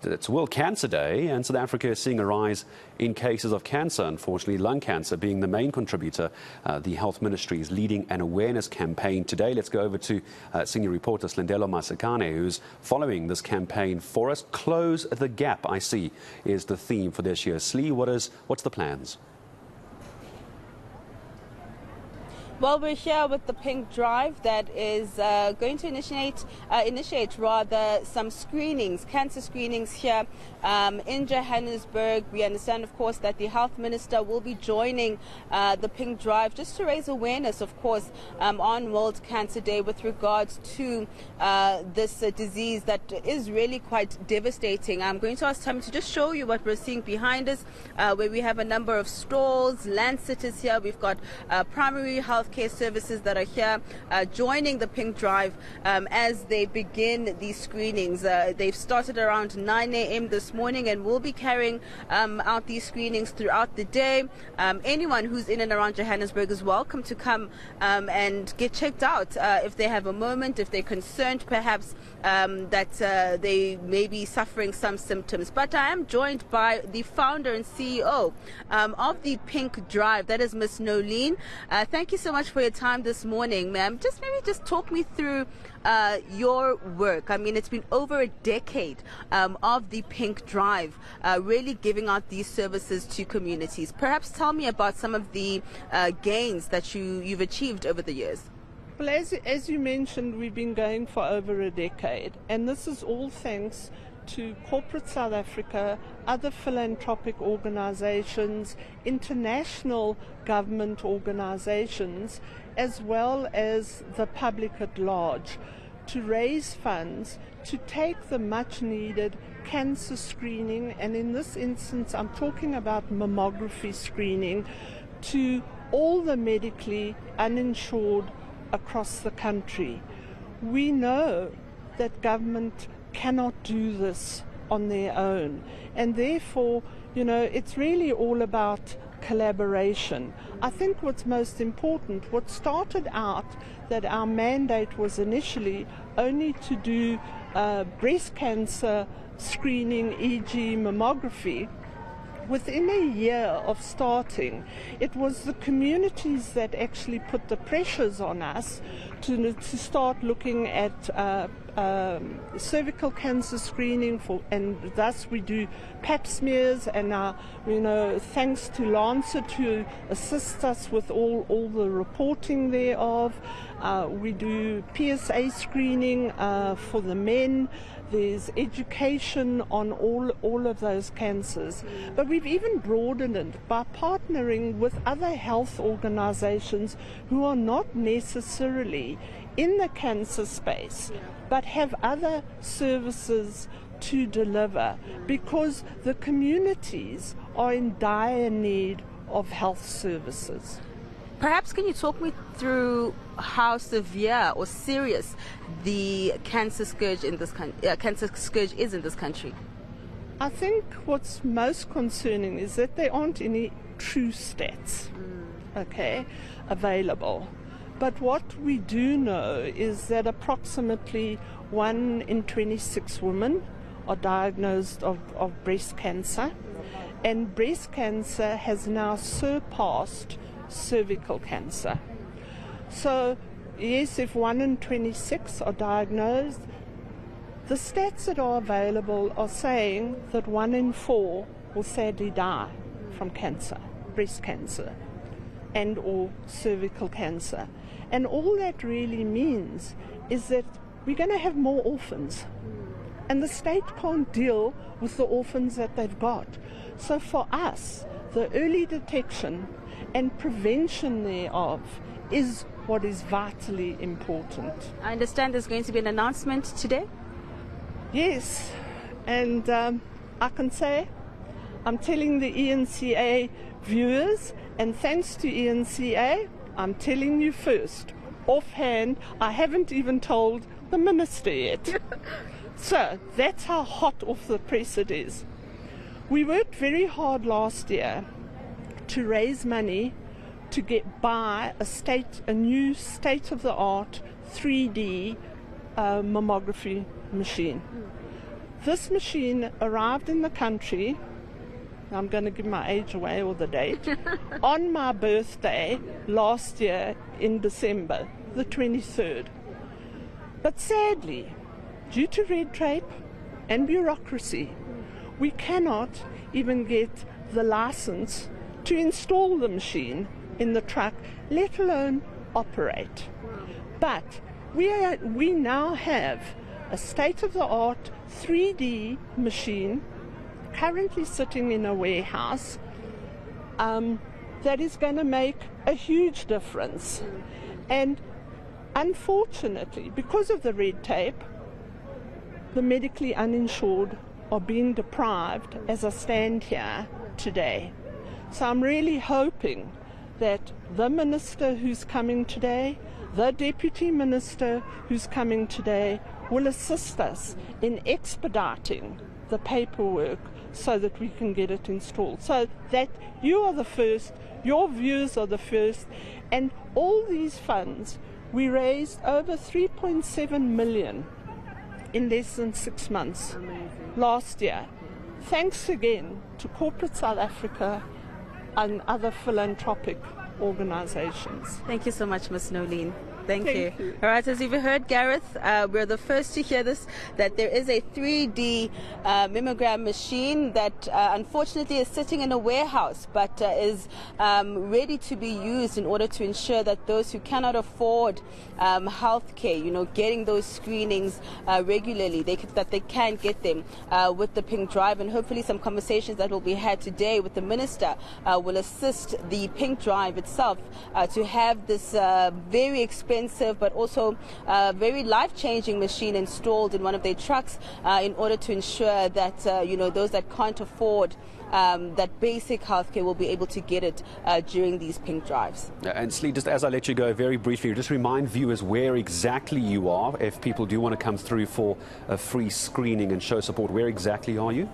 It's World Cancer Day, and South Africa is seeing a rise in cases of cancer, unfortunately, lung cancer being the main contributor. The Health Ministry is leading an awareness campaign today. Let's go over to senior reporter Silindelo Masikane, who's following this campaign for us. Close the gap, I see, is the theme for this year. Slee, what's the plans? Well, we're here with the Pink Drive that is going to initiate some screenings, cancer screenings here in Johannesburg. We understand, of course, that the Health Minister will be joining the Pink Drive just to raise awareness, of course, on World Cancer Day with regards to this disease that is really quite devastating. I'm going to ask Tammy to just show you what we're seeing behind us, where we have a number of stalls. Lancet is here. We've got primary health care services that are here joining the Pink Drive as they begin these screenings. They've started around 9 a.m. this morning and will be carrying out these screenings throughout the day. Anyone who's in and around Johannesburg is welcome to come and get checked out if they have a moment, if they're concerned perhaps that they may be suffering some symptoms. But I am joined by the founder and CEO of the Pink Drive, that is Miss Nolene. Thank you so much for your time this morning, ma'am. Just talk me through your work. I mean, it's been over a decade of the Pink Drive really giving out these services to communities. Perhaps tell me about some of the gains that you've achieved over the years. Well, as you mentioned, we've been going for over a decade, and this is all thanks to corporate South Africa, other philanthropic organizations, international government organizations, as well as the public at large, to raise funds to take the much needed cancer screening, and in this instance I'm talking about mammography screening, to all the medically uninsured across the country. We know that government cannot do this on their own, and therefore, it's really all about collaboration. I think what's most important, what started out that our mandate was initially only to do breast cancer screening, e.g. mammography. Within a year of starting, it was the communities that actually put the pressures on us to start looking at cervical cancer screening, and thus we do pap smears, and thanks to Lancet to assist us with all the reporting thereof. We do PSA screening for the men. There's education on all of those cancers. But we've even broadened it by partnering with other health organizations who are not necessarily in the cancer space, but have other services to deliver, because the communities are in dire need of health services. Perhaps can you talk me through how severe or serious the cancer scourge is in this country? I think what's most concerning is that there aren't any true stats, available. But what we do know is that approximately 1 in 26 women are diagnosed of breast cancer, and breast cancer has now surpassed cervical cancer. So yes, if 1 in 26 are diagnosed, the stats that are available are saying that 1 in 4 will sadly die from cancer, breast cancer and or cervical cancer. And all that really means is that we're going to have more orphans, and the state can't deal with the orphans that they've got. So for us, the early detection and prevention thereof is what is vitally important. I understand there's going to be an announcement today? Yes, and I can say I'm telling the eNCA viewers, and thanks to eNCA, I'm telling you first, offhand, I haven't even told the minister yet. So that's how hot off the press it is. We worked very hard last year to raise money to buy a new state-of-the-art 3D mammography machine. This machine arrived in the country, I'm going to give my age away or the date, on my birthday last year in December, the 23rd. But sadly, due to red tape and bureaucracy, we cannot even get the license to install the machine in the truck, let alone operate. But we now have a state-of-the-art 3D machine currently sitting in a warehouse that is going to make a huge difference. And unfortunately, because of the red tape, the medically uninsured are being deprived as I stand here today. So I'm really hoping that the minister who's coming today, the deputy minister who's coming today, will assist us in expediting the paperwork so that we can get it installed. So that you are the first, your views are the first, and all these funds, we raised over 3.7 million in less than 6 months. Amazing. Last year. Thanks again to Corporate South Africa and other philanthropic organizations. Thank you so much, Ms. Nolene. Thank Thank you. you. All right, as you've heard, Gareth, we're the first to hear this, that there is a 3D mammogram machine that unfortunately is sitting in a warehouse, but is ready to be used in order to ensure that those who cannot afford health care, getting those screenings regularly, that they can get them with the Pink Drive. And hopefully some conversations that will be had today with the minister will assist the Pink Drive itself to have this very expensive but also very life-changing machine installed in one of their trucks in order to ensure that those that can't afford that basic healthcare will be able to get it during these Pink Drives. And Slee, just as I let you go, very briefly, just remind viewers where exactly you are. If people do want to come through for a free screening and show support, where exactly are you?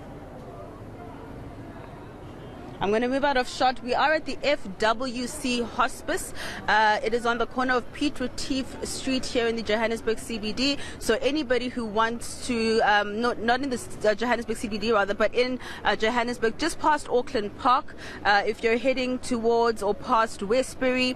I'm going to move out of shot. We are at the FWC Hospice. It is on the corner of Piet Retief Street here in the Johannesburg CBD. So anybody who wants to, not in the Johannesburg CBD rather, but in Johannesburg, just past Auckland Park. If you're heading towards or past Westbury,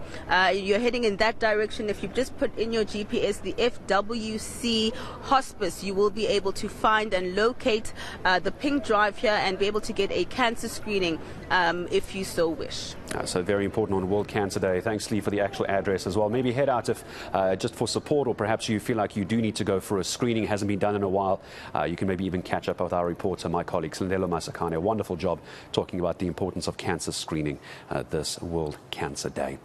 you're heading in that direction. If you just put in your GPS the FWC Hospice, you will be able to find and locate the Pink Drive here and be able to get a cancer screening if you so wish. So very important on World Cancer Day. Thanks, Lee, for the actual address as well. Maybe head out if just for support, or perhaps you feel like you do need to go for a screening. It hasn't been done in a while. You can maybe even catch up with our reporter, my colleague Silindelo Masikane. A wonderful job talking about the importance of cancer screening this World Cancer Day.